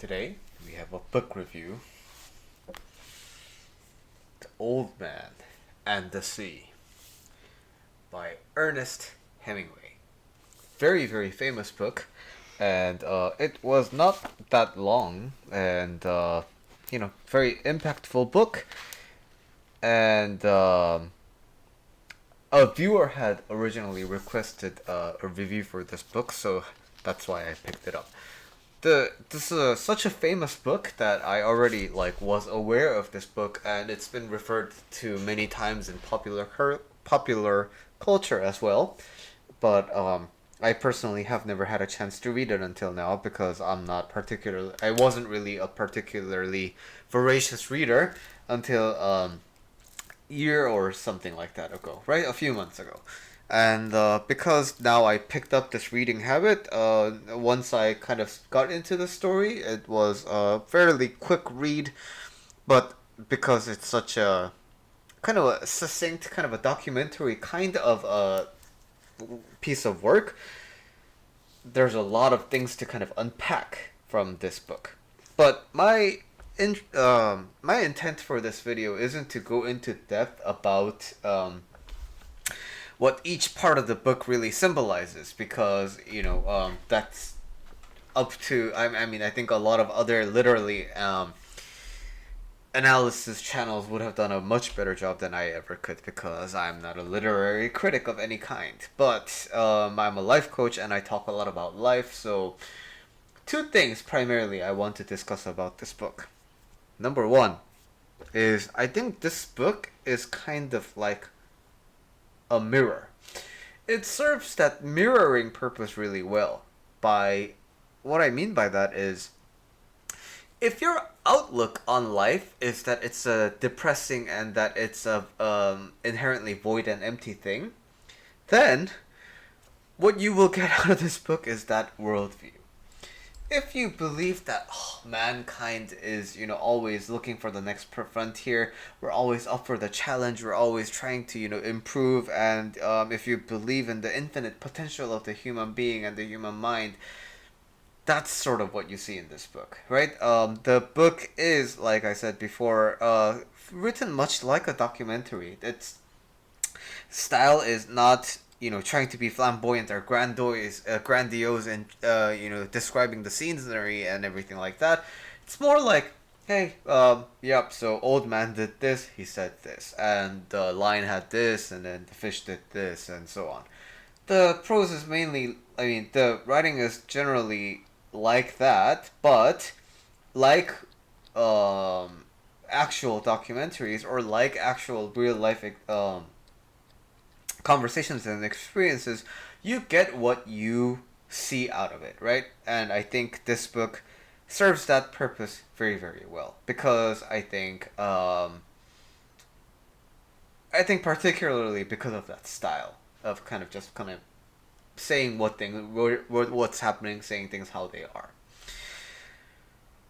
Today we have a book review. The Old Man and the Sea by Ernest Hemingway. Very, very famous book, and it was not that long, and very impactful book. And a viewer had originally requested a review for this book, so that's why I picked it up. This is such a famous book that I already was aware of this book, and it's been referred to many times in popular culture as well. But I personally have never had a chance to read it until now because I wasn't really a particularly voracious reader until year or something like that ago, right? A few months ago. And because now I picked up this reading habit, once I kind of got into the story, it was a fairly quick read, but because it's such a kind of a succinct, kind of a documentary kind of a piece of work, there's a lot of things to kind of unpack from this book. But my intent for this video isn't to go into depth about what each part of the book really symbolizes, because that's up to I think a lot of other literally analysis channels would have done a much better job than I ever could, because I'm not a literary critic of any kind. But I'm a life coach and I talk a lot about life, so two things primarily I want to discuss about this book. Number one is I think this book is kind of like a mirror. It serves that mirroring purpose really well. By what I mean by that is, if your outlook on life is that it's a depressing and that it's a inherently void and empty thing, then what you will get out of this book is that worldview. If you believe that mankind is, always looking for the next frontier, we're always up for the challenge, we're always trying to, improve, and if you believe in the infinite potential of the human being and the human mind, that's sort of what you see in this book, right? The book is, like I said before, written much like a documentary. Its style is not trying to be flamboyant or grandiose and describing the scenery and everything like that. It's more like, hey, yep, so old man did this, he said this, and the lion had this, and then the fish did this, and so on. The prose is mainly, the writing is generally like that, but like actual documentaries or like actual real life conversations and experiences, you get what you see out of it, right? And I think this book serves that purpose very, very well, because I think particularly because of that style of kind of saying what's happening, saying things how they are.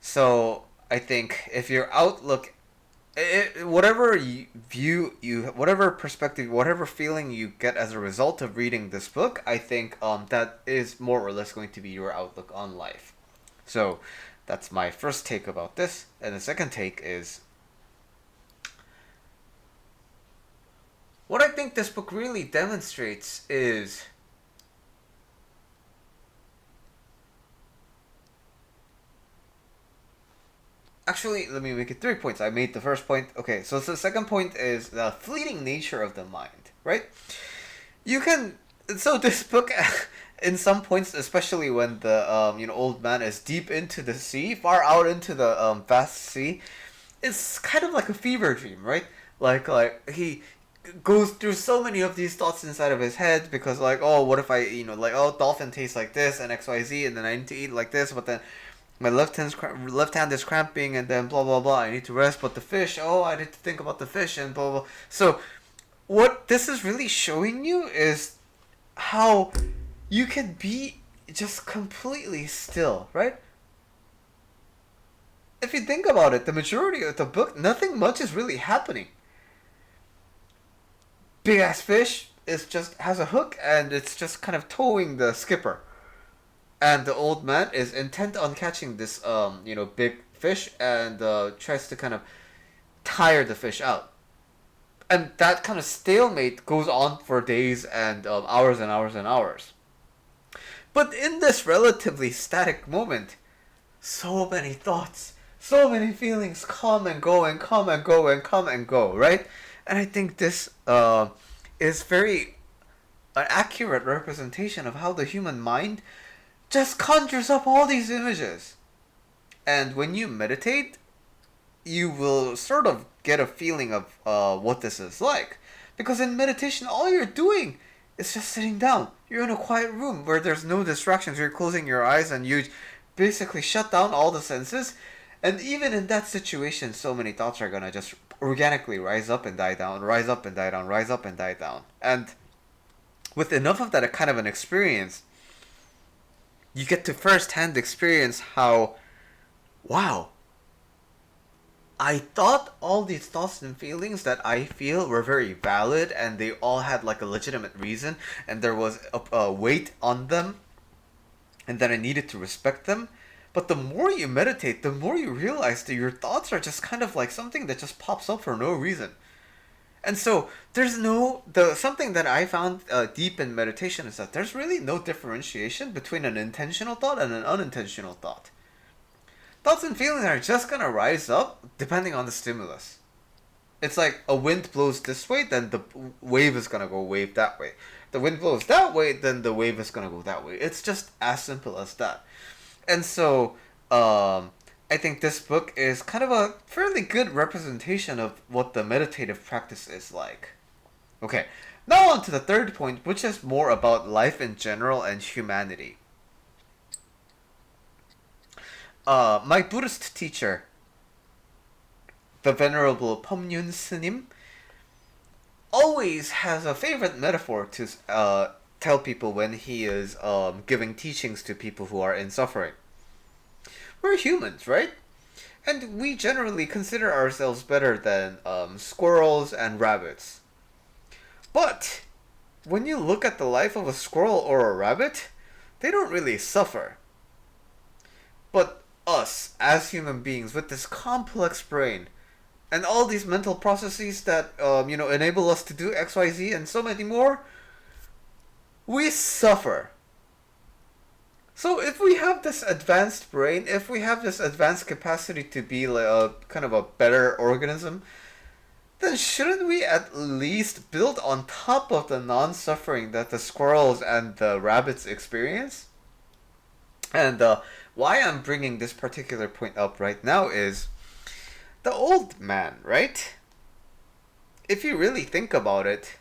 So I think if your outlook, whatever whatever perspective, whatever feeling you get as a result of reading this book, I think that is more or less going to be your outlook on life. So that's my first take about this, and the second take is what I think this book really demonstrates is actually, let me make it 3 points. I made the first point. Okay, so the second point is the fleeting nature of the mind, right? You can. So this book, in some points, especially when the old man is deep into the sea, far out into the vast sea, it's kind of like a fever dream, right? Like he goes through so many of these thoughts inside of his head, because oh, what if I dolphin tastes like this and XYZ, and then I need to eat like this, but then my left hand is cramping, and then blah blah blah, I need to rest, but the fish, oh, I need to think about the fish, and blah blah. So what this is really showing you is how you can be just completely still, right? If you think about it, the majority of the book, nothing much is really happening. Big ass fish is just has a hook, and it's just kind of towing the skipper. And the old man is intent on catching this big fish, and tries to kind of tire the fish out. And that kind of stalemate goes on for days and hours and hours and hours. But in this relatively static moment, so many thoughts, so many feelings come and go and come and go and come and go, right? And I think this is very an accurate representation of how the human mind just conjures up all these images. And when you meditate, you will sort of get a feeling of what this is like. Because in meditation, all you're doing is just sitting down. You're in a quiet room where there's no distractions. You're closing your eyes and you basically shut down all the senses. And even in that situation, so many thoughts are gonna just organically rise up and die down, rise up and die down, rise up and die down. And with enough of that kind of an experience, you get to first-hand experience how, wow, I thought all these thoughts and feelings that I feel were very valid and they all had like a legitimate reason and there was a weight on them and that I needed to respect them. But the more you meditate, the more you realize that your thoughts are just kind of like something that just pops up for no reason. And so there's something that I found deep in meditation is that there's really no differentiation between an intentional thought and an unintentional thought. Thoughts and feelings are just gonna rise up depending on the stimulus. It's like a wind blows this way, then the wave is gonna go wave that way. The wind blows that way, then the wave is gonna go that way. It's just as simple as that. And so, I think this book is kind of a fairly good representation of what the meditative practice is like. Okay, now on to the third point, which is more about life in general and humanity. My Buddhist teacher, the Venerable Pomyun Snim, always has a favorite metaphor to tell people when he is giving teachings to people who are in suffering. We're humans, right? And we generally consider ourselves better than squirrels and rabbits. But when you look at the life of a squirrel or a rabbit, they don't really suffer. But us, as human beings, with this complex brain, and all these mental processes that enable us to do X, Y, Z, and so many more, we suffer. So if we have this advanced brain, if we have this advanced capacity to be like a kind of a better organism, then shouldn't we at least build on top of the non-suffering that the squirrels and the rabbits experience? And why I'm bringing this particular point up right now is the old man, right? If you really think about it,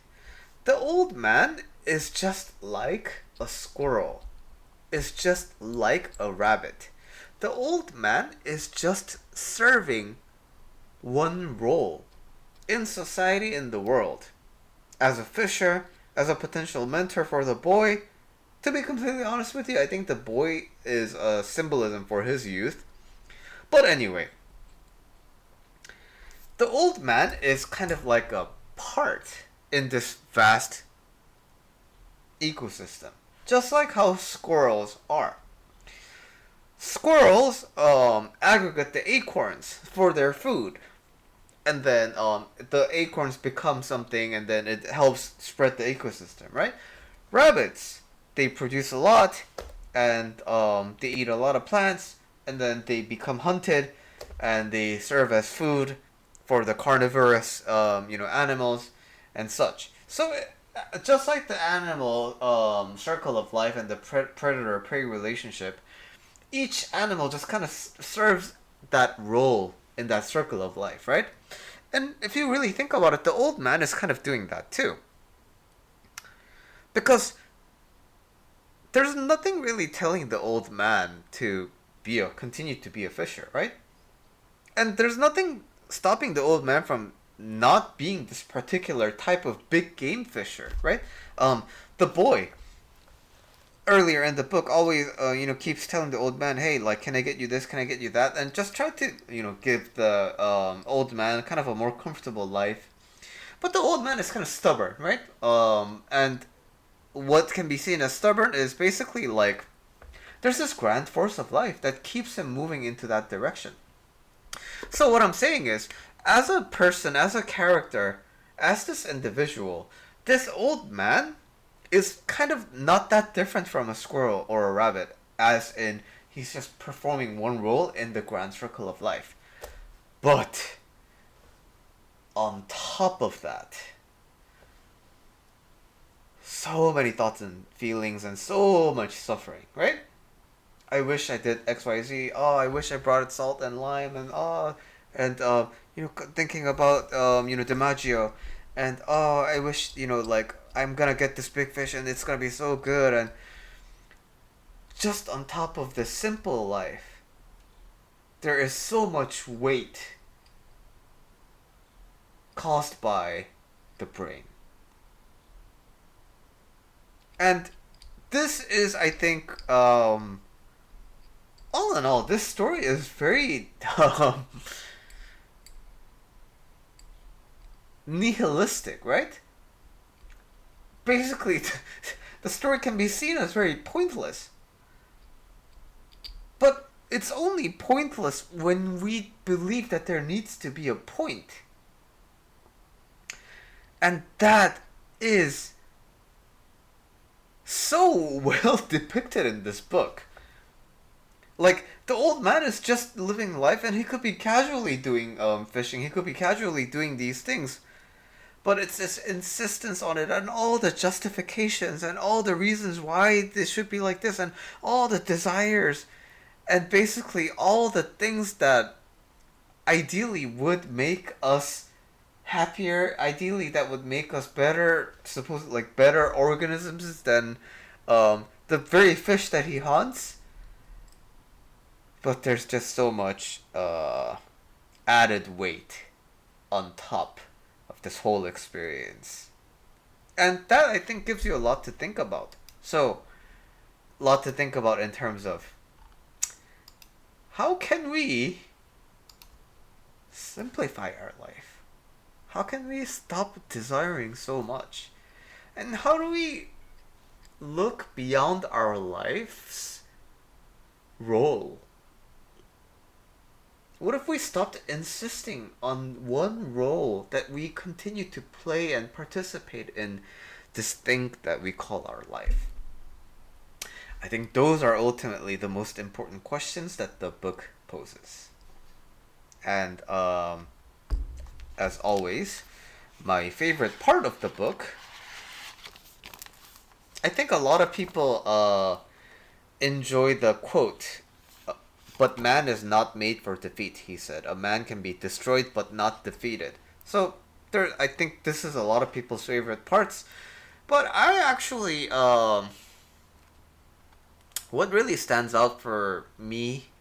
the old man is just like a squirrel. Is just like a rabbit. The old man is just serving one role in society, in the world. As a fisher, as a potential mentor for the boy. To be completely honest with you, I think the boy is a symbolism for his youth. But anyway, the old man is kind of like a part in this vast ecosystem. Just like how squirrels are. Squirrels aggregate the acorns for their food. And then the acorns become something and then it helps spread the ecosystem, right? Rabbits, they produce a lot and they eat a lot of plants and then they become hunted and they serve as food for the carnivorous animals and such. So just like the animal circle of life and the predator-prey relationship, each animal just kind of serves that role in that circle of life, right? And if you really think about it, the old man is kind of doing that too. Because there's nothing really telling the old man to continue to be a fisher, right? And there's nothing stopping the old man from not being this particular type of big game fisher, right? The boy earlier in the book always keeps telling the old man, hey, like, can I get you this, can I get you that, and just try to give the old man kind of a more comfortable life. But the old man is kind of stubborn, right? And what can be seen as stubborn is basically like There's this grand force of life that keeps him moving into that direction. So what I'm saying is, as a person, as a character, as this individual, this old man is kind of not that different from a squirrel or a rabbit, as in he's just performing one role in the grand circle of life. But on top of that, so many thoughts and feelings and so much suffering, right? I wish I did XYZ. Oh, I wish I brought salt and lime and thinking about DiMaggio, and oh, I wish like I'm gonna get this big fish and it's gonna be so good, and just on top of the simple life, there is so much weight caused by the brain. And this is, I think, all in all, this story is very nihilistic, right? Basically, the story can be seen as very pointless. But it's only pointless when we believe that there needs to be a point. And that is so well depicted in this book. Like, the old man is just living life, and he could be casually doing fishing, he could be casually doing these things. But it's this insistence on it, and all the justifications, and all the reasons why this should be like this, and all the desires, and basically all the things that ideally would make us happier, ideally that would make us better, better organisms than the very fish that he hunts. But there's just so much added weight on top of this whole experience. And that, I think, gives you a lot to think about. So, a lot to think about in terms of how can we simplify our life? How can we stop desiring so much? And how do we look beyond our life's role? What if we stopped insisting on one role that we continue to play and participate in this thing that we call our life? I think those are ultimately the most important questions that the book poses. And as always, my favorite part of the book, I think a lot of people enjoy the quote, "But man is not made for defeat," he said. "A man can be destroyed but not defeated." So I think this is a lot of people's favorite parts. But I actually, what really stands out for me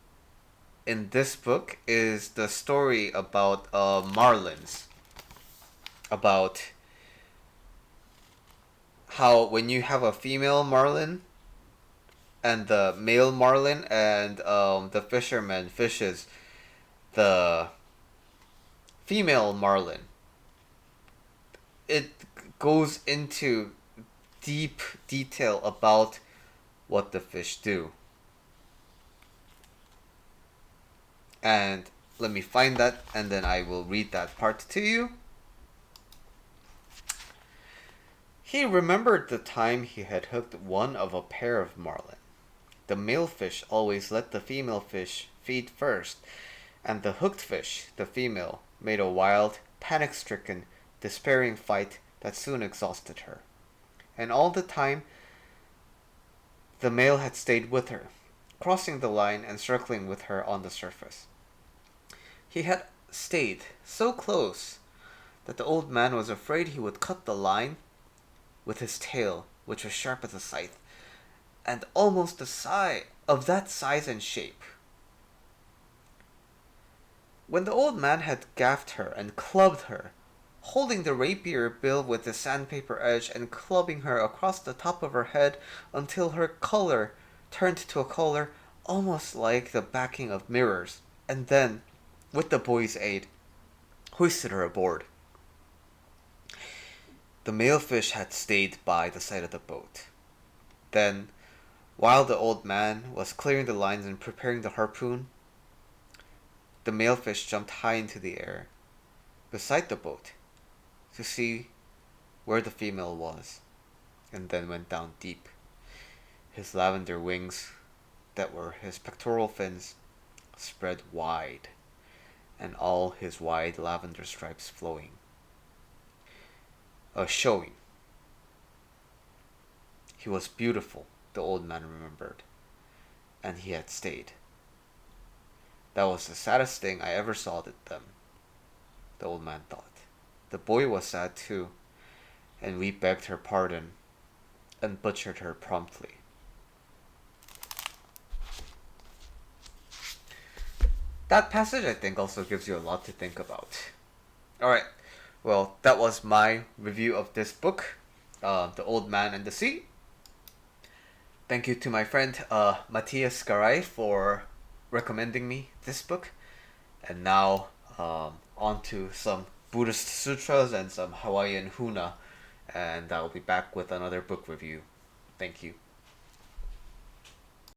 in this book is the story about marlins. About how when you have a female marlin and the male marlin, and the fisherman fishes the female marlin, it goes into deep detail about what the fish do. And let me find that, and then I will read that part to you. He remembered the time he had hooked one of a pair of marlin. The male fish always let the female fish feed first, and the hooked fish, the female, made a wild, panic-stricken, despairing fight that soon exhausted her. And all the time, the male had stayed with her, crossing the line and circling with her on the surface. He had stayed so close that the old man was afraid he would cut the line with his tail, which was sharp as a scythe, and almost the size of that size and shape. When the old man had gaffed her and clubbed her, holding the rapier bill with the sandpaper edge and clubbing her across the top of her head until her color turned to a color almost like the backing of mirrors, and then, with the boy's aid, hoisted her aboard. The male fish had stayed by the side of the boat. Then, While the old man was clearing the lines and preparing the harpoon, the male fish jumped high into the air beside the boat to see where the female was, and then went down deep. His lavender wings, that were his pectoral fins, spread wide, and all his wide lavender stripes flowing. Showing. He was beautiful, the old man remembered, and he had stayed. That was the saddest thing I ever saw at them, the old man thought. The boy was sad too, and we begged her pardon and butchered her promptly. That passage, I think, also gives you a lot to think about. Alright, well, that was my review of this book, The Old Man and the Sea. Thank you to my friend Matthias Garay for recommending me this book. And now, on to some Buddhist sutras and some Hawaiian huna. And I'll be back with another book review. Thank you.